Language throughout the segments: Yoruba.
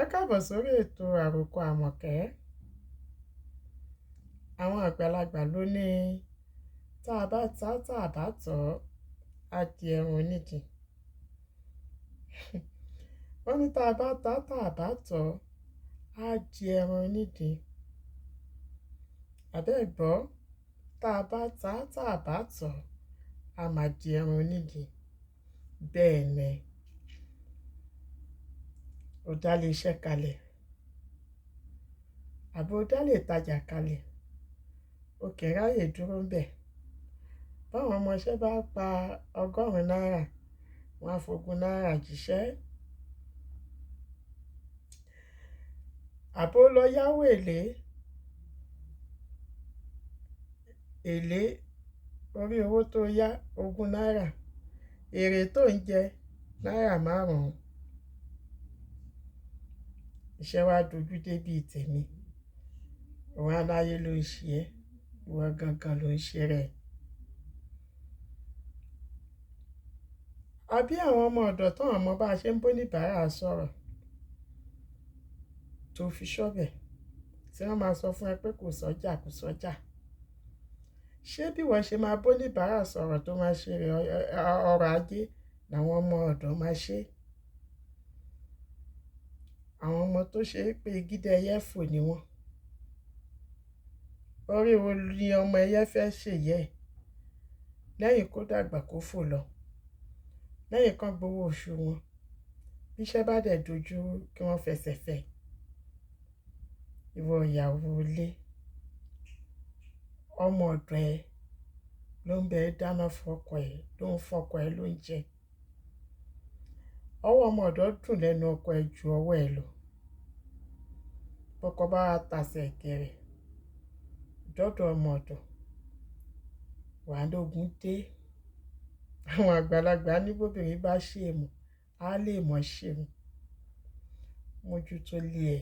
Ẹ káàbọ̀ sórí ètò àròkọ Àmọ̀kẹ́. Àwọn àgbàlagbà ló ní tá a bá tá a bá tọ̀ á di ẹran onídìí. Wọ́n ní tá a bá tá a bá tọ̀ á di ẹran onídìí. Àbẹ́ẹ̀ gbọ́, tá a bá tá a bá tọ̀ á máa di ẹran onídìí. Bẹ́ẹ̀ ni, ó dá lé iṣẹ́ kalẹ̀, àbí ó dá lé ìtajà kalẹ̀, ó kì í ráyè dúró ń bẹ̀. Báwọn ọmọọṣẹ́ bá pa $100, wọ́n á f$20 jíṣẹ́. Àbó lọ yáwó èlé orí owó tó yá $20, èrè tó ń jẹ $5. Iṣẹ́ wa dojú dé bíi tèmi. Òun aláyé ló ń ṣe ẹ́, ìwọ gangan ló ń ṣe rẹ̀. Àbí àwọn ọmọ ọ̀dọ̀ tó àwọn ọmọ bá ṣe ń bó níbàárà sọ̀rọ̀ tó fi ṣọ́bẹ̀ tí wọ́n máa sọ fún ẹ pé kò sọ́jà kò sọ́jà. Ṣé bí wọ́n ṣe máa bó níbàárà sọ̀rọ̀ tó máa ṣe ọrọ̀ ajé làwọn ọmọ ọ̀dọ̀ máa ṣe? Àwọn ọmọ tó ṣe é pé gídé ẹyẹ fò ni wọ́n. Orí wo ni ọmọ ẹyẹ fẹ́ ṣèyẹ́ lẹ́yìn kó dàgbà kó fò lọ, lẹ́yìn kan gbowó oṣù wọn, bí iṣẹ́ bá dẹ̀ dojú kí wọ́n fẹsẹ̀ fẹ́. Ìwọ ìyàwó ilé, ọmọ ọ̀dọ̀ ẹ ló ń bẹ dáná fọ́kọ ẹ, ló ń fọ́kọ ẹ lóúnjẹ. Ọwọ́ ọmọ ọ̀dọ̀ dùn lẹ́nu ọkọ ẹ ju ọwọ́ ẹ lọ. Bọ́kọ bá tasẹ̀ gẹ̀rẹ̀ dọ́dọ̀ ọmọ ọ̀dọ̀, wà lógun dé. Àwọn àgbàlagbà ní bóbìnrin bá ṣe èmọ̀ á lè mọ̀ ṣe mu. Mójútó lé ẹ,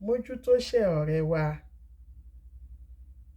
mójútó ṣẹ́ ọ̀rẹ́ wa.